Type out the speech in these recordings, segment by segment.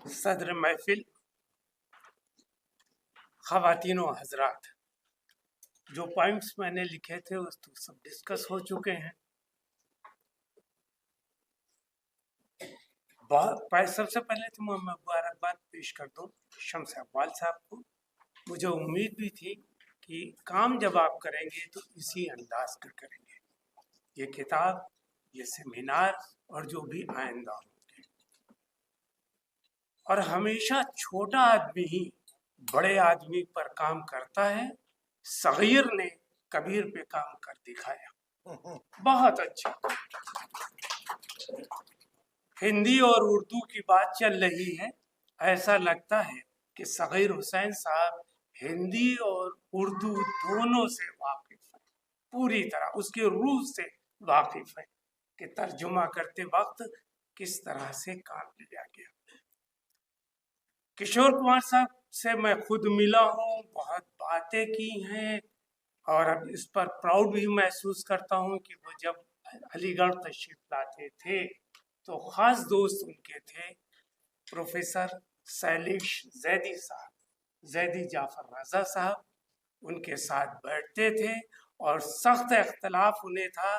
सदर महफिल, ख़वातीन व हज़रात, जो पॉइंट्स मैंने लिखे थे उस तो सब डिस्कस हो चुके हैं। सबसे पहले तो मैं मुबारकबाद पेश कर दूँ शम्स अक़बाल साहब को। मुझे उम्मीद भी थी कि काम जब आप करेंगे तो इसी अंदाज का करेंगे। ये किताब, ये सेमिनार और जो भी आइंदा होंगे, और हमेशा छोटा आदमी ही बड़े आदमी पर काम करता है। सगीर ने कबीर पे काम कर दिखाया, बहुत अच्छा। हिंदी और उर्दू की बात चल रही है, ऐसा लगता है कि सगीर हुसैन साहब हिंदी और उर्दू दोनों से वाकिफ है, पूरी तरह उसके रूह से वाकिफ है कि तर्जुमा करते वक्त किस तरह से काम लिया गया। किशोर कुमार साहब से मैं खुद मिला हूँ, बहुत बातें की हैं, और अब इस पर प्राउड भी महसूस करता हूँ कि वो जब अलीगढ़ तशरीफ लाते थे तो ख़ास दोस्त उनके थे प्रोफेसर सैलिश जैदी साहब, जैदी जाफ़र रज़ा साहब। उनके साथ बैठते थे और सख्त इख्तलाफ उन्हें था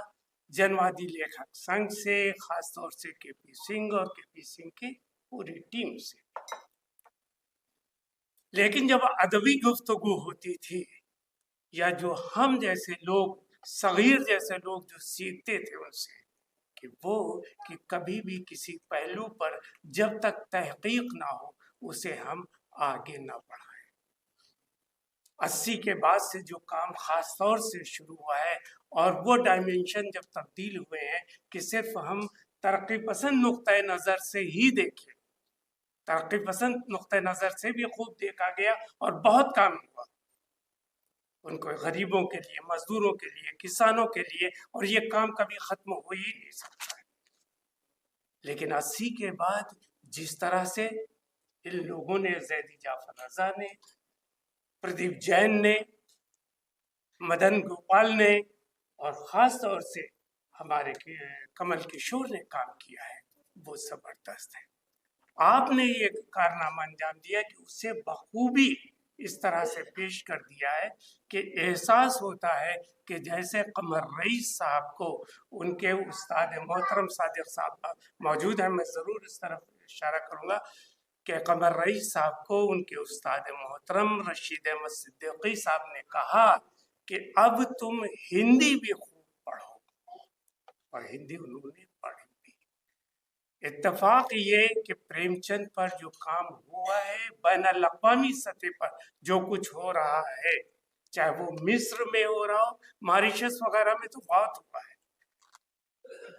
जनवादी लेखक संघ से, ख़ास तौर से के.पी. सिंह और के.पी. सिंह की पूरी टीम से। लेकिन जब अदबी गुफ्तगू होती थी, या जो हम जैसे लोग, सगीर जैसे लोग जो सीखते थे उनसे कि कभी भी किसी पहलू पर जब तक तहकीक ना हो उसे हम आगे ना बढ़ाएं। 80 के बाद से जो काम खास तौर से शुरू हुआ है, और वो डायमेंशन जब तब्दील हुए हैं कि सिर्फ हम तरक्की पसंद नुक्ते नज़र से ही देखें, तरक्की पसंद नुक्ते नज़र से भी खूब देखा गया और बहुत काम हुआ उनको, गरीबों के लिए, मजदूरों के लिए, किसानों के लिए, और ये काम कभी ख़त्म हो ही नहीं सकता है। लेकिन 80 के बाद जिस तरह से इन लोगों ने, जैदी जाफ़र रज़ा ने, प्रदीप जैन ने, मदन गोपाल ने, और ख़ास तौर से हमारे कमल किशोर ने काम किया है, वो ज़बरदस्त है। आपने ये कारनामा अंजाम दिया कि उसे बखूबी इस तरह से पेश कर दिया है कि एहसास होता है कि जैसे कमर रईस साहब को उनके उस्ताद मोहतरम सादिक साहब मौजूद हैं, मैं ज़रूर इस तरफ इशारा करूँगा कि कमर रईस साहब को उनके उस्ताद मोहतरम रशीद अहमद सिद्दीकी साहब ने कहा कि अब तुम हिंदी भी खूब पढ़ो, और हिंदी उन्होंने पढ़ी भी। इत्तेफाक ये कि प्रेमचंद पर जो काम हुआ है, बैनुल अक़वामी सतह पर जो कुछ हो रहा है, चाहे वो मिस्र में हो रहा हो, मॉरिशस वगैरह में तो बहुत हुआ है,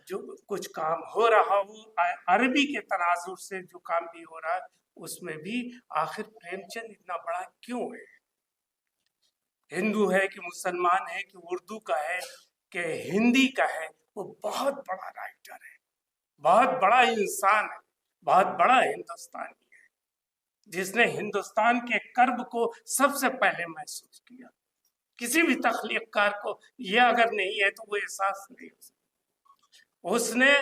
जो कुछ काम हो रहा हो, अरबी के तनाजुर से जो काम भी हो रहा है, उसमें भी आखिर प्रेमचंद इतना बड़ा क्यों है? हिंदू है कि मुसलमान है कि उर्दू का है कि हिंदी का है, वो बहुत बड़ा राइटर है, बहुत बड़ा इंसान है, बहुत बड़ा हिंदुस्तानी है, जिसने हिंदुस्तान के कर्ब को सबसे पहले महसूस किया। किसी भी तख्लीक़कार को यह अगर नहीं है तो वो एहसास नहीं हो सकता। उसने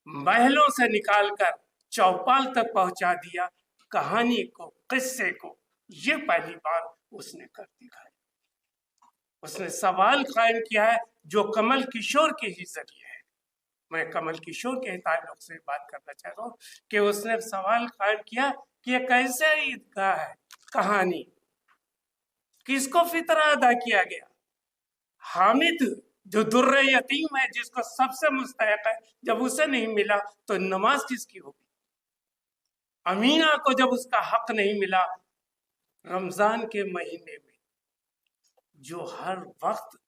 महलों से निकालकर चौपाल तक पहुंचा दिया कहानी को, किस्से को, ये पहली बार उसने कर दिखाया। उसने सवाल कायम किया है जो कमल किशोर के ही जरिए है। मैं कमल किशोर के ताल्लुक से बात करना चाहता हूँ कि उसने सवाल कायम किया कि ये कैसे ईदगाह है कहानी, किसको फितरा अदा किया गया। हामिद जो दुर्रे यतीम है, जिसको सबसे मुस्तहक है, जब उसे नहीं मिला तो नमाज किसकी होगी। अमीना को जब उसका हक नहीं मिला, रमजान के महीने में जो हर वक्त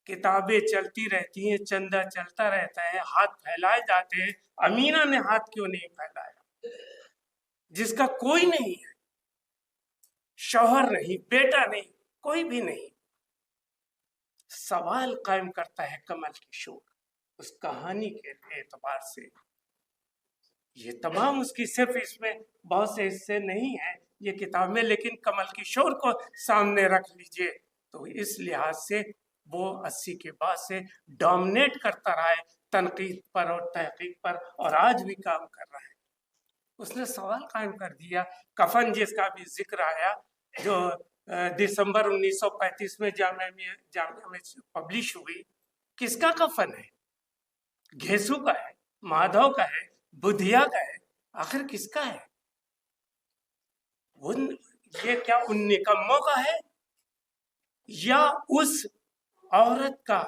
किताबें चलती रहती हैं, चंदा चलता रहता है, हाथ फैलाए जाते हैं, अमीना ने हाथ क्यों नहीं फैलाया? जिसका कोई नहीं है, शौहर नहीं, बेटा नहीं, कोई भी नहीं। सवाल कायम करता है कमल किशोर उस कहानी के एतबार से। ये तमाम उसकी सिर्फ इसमें बहुत से हिस्से नहीं है ये किताब में, लेकिन कमल किशोर को सामने रख लीजिए तो इस लिहाज से वो 80 के बाद से डोमिनेट करता रहा है तनकीद पर और तहकीक पर, और आज भी काम कर रहा है। उसने सवाल कायम कर दिया। कफन जिसका भी जिक्र आया, जो दिसंबर 1935 में जामिया में पब्लिश हुई, किसका कफन है? घेसू का है, माधव का है, बुधिया का है, आखिर किसका है? ये क्या उन निकम्मों का है, या उस औरत का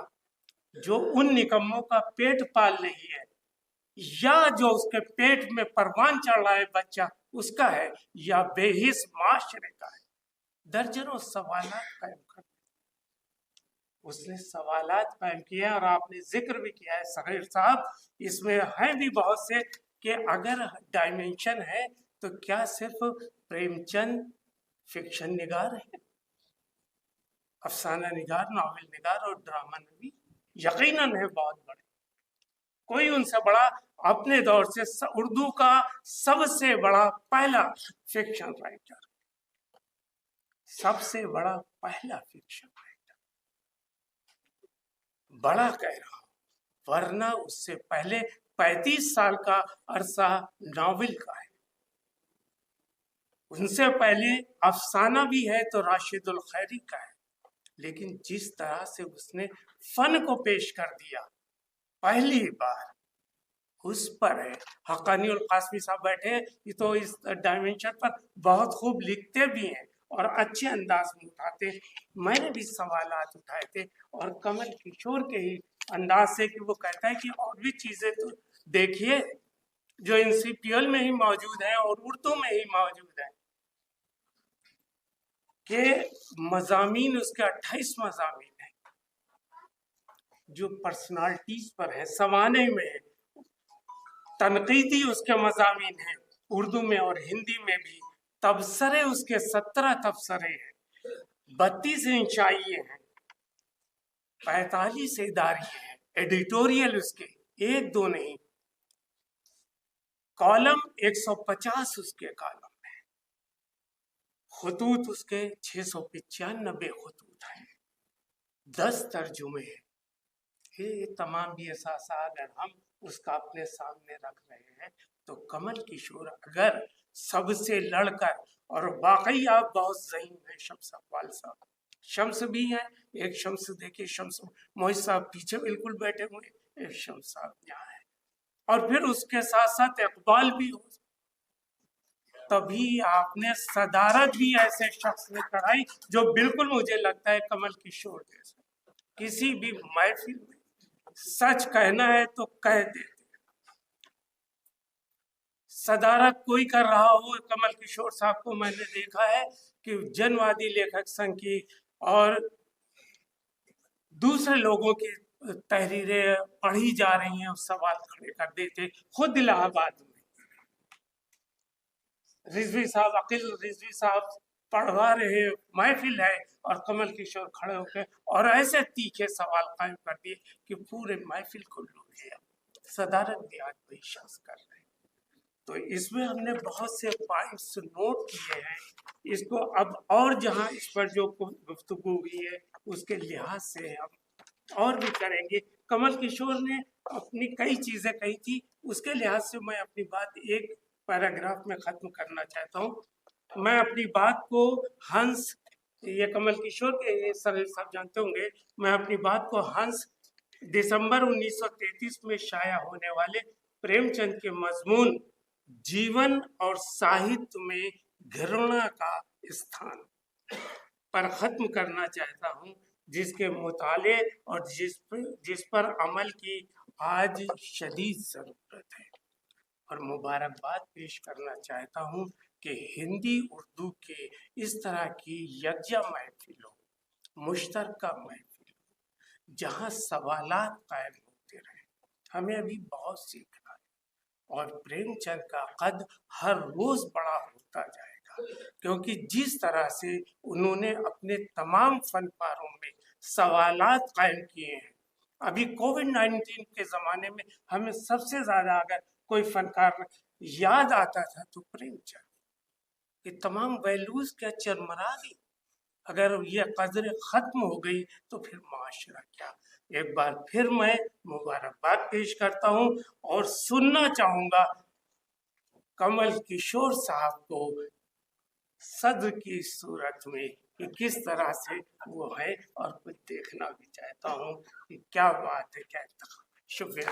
जो उन निकम्मों का पेट पाल रही है, या जो उसके पेट में परवान चढ़ रहा है बच्चा, उसका है, या बेहिस माशरे का है? दर्जनों सवालात कायम कर, उसने सवालात कायम किया। और आपने जिक्र भी किया है सगीर साहब, इसमें है भी बहुत से कि अगर डायमेंशन है तो क्या सिर्फ प्रेमचंद फिक्शन निगार है? अफसाना निगार, नावल निगार और ड्रामा नवीस यकीनन है बहुत बड़े। कोई उनसे बड़ा अपने दौर से उर्दू का सबसे बड़ा पहला फिक्शन राइटर, सबसे बड़ा पहला फिक्शन राइटर, बड़ा कह रहा हूं, वरना उससे पहले 35 साल का अरसा नावल का है। उनसे पहले अफसाना भी है तो राशिदुल खैरी का है। लेकिन जिस तरह से उसने फन को पेश कर दिया पहली बार, उस पर है। हक्कानी उल कासमी साहब बैठे हैं, ये तो इस डायमेंशन पर बहुत खूब लिखते भी हैं और अच्छे अंदाज में उठाते हैं। मैंने भी सवालात उठाए थे, और कमल किशोर के ही अंदाज से कि वो कहता है कि और भी चीजें तो देखिए जो NCPL में ही मौजूद है और उर्दू में ही मौजूद है, कि मजामीन उसके 28 मजामीन है जो पर्सनालिटीज पर है, सवाने में है। तनकीदी उसके मजामीन हैं उर्दू में और हिंदी में भी। तबसरे उसके 17 तबसरे हैं, 32 इंशाइये हैं, 45 इदारिये हैं। एडिटोरियल उसके एक दो नहीं, कॉलम 150 उसके कॉलम है, खतूत उसके 695 खतूत हैं, 10 तर्जुमे हैं। ये तमाम भी एहसास अगर हम उसका अपने सामने रख रहे हैं तो कमल किशोर अगर सबसे लड़कर, और वाकई आप बहुत ज़हीन हैं शम्स अकबाल साहब, शम्स भी हैं, एक शम्स देखिए, शम्स मोहित साहब पीछे बिल्कुल बैठे हुए, एक शम्स साहब यहाँ है, और फिर उसके साथ साथ इकबाल भी हो, तभी आपने सदारत भी ऐसे शख्स ने कराई जो बिल्कुल मुझे लगता है कमल किशोर जैसे। किसी भी महफिल में सच कहना है तो कह देते, सदारत कोई कर रहा हो। कमल किशोर साहब को मैंने देखा है कि जनवादी लेखक संघ की और दूसरे लोगों की तहरीरें पढ़ी जा रही हैं और सवाल खड़े कर देते। खुद इलाहाबाद में रिजवी साहब, अकील रिजवी साहब पढ़वा रहे, महफिल है, और कमल किशोर खड़े होकर और ऐसे तीखे सवाल कायम कर दिए कि पूरे महफिल को लूट लिया। सदारत भी आज वही शख्स कर रहे हैं। तो इसमें हमने बहुत से पॉइंट्स नोट किए हैं। इसको अब और जहां इस पर जो गुफ्तगू हुई है उसके लिहाज से हम और भी करेंगे। कमल किशोर ने अपनी कई चीजें कही थी, उसके लिहाज से मैं अपनी बात एक पैराग्राफ में खत्म करना चाहता हूँ। मैं अपनी बात को हंस, ये कमल किशोर के ये सर साहब जानते होंगे, मैं अपनी बात को हंस दिसंबर 1933 में शाया होने वाले प्रेमचंद के मजमून जीवन और साहित्य में घृणा का स्थान पर खत्म करना चाहता हूँ, जिसके मुताले और जिस पर अमल की आज शदीद जरूरत है। और मुबारकबाद पेश करना चाहता हूँ कि हिंदी उर्दू के इस तरह की यकजा महफिल हो, मुश्तरका महफिल हो, जहाँ सवालात कायम होते रहे। हमें अभी बहुत सीखना है, और प्रेमचंद का कद हर रोज बड़ा होता जाएगा, क्योंकि जिस तरह से उन्होंने अपने तमाम फनपारों में सवालात कायम किए हैं। अभी कोविड-19 के ज़माने में हमें सबसे ज़्यादा अगर कोई फनकार याद आता था तो प्रेमचंद। ये तमाम वैल्यूज क्या चरमरा गई? अगर ये कदर खत्म हो गई तो फिर माशरा क्या? एक बार फिर मैं मुबारकबाद पेश करता हूँ और सुनना चाहूँगा कमल किशोर साहब को सद्र की सूरत में कि किस तरह से वो है, और कुछ देखना भी चाहता हूँ कि क्या बात है, क्या शुक्रिया।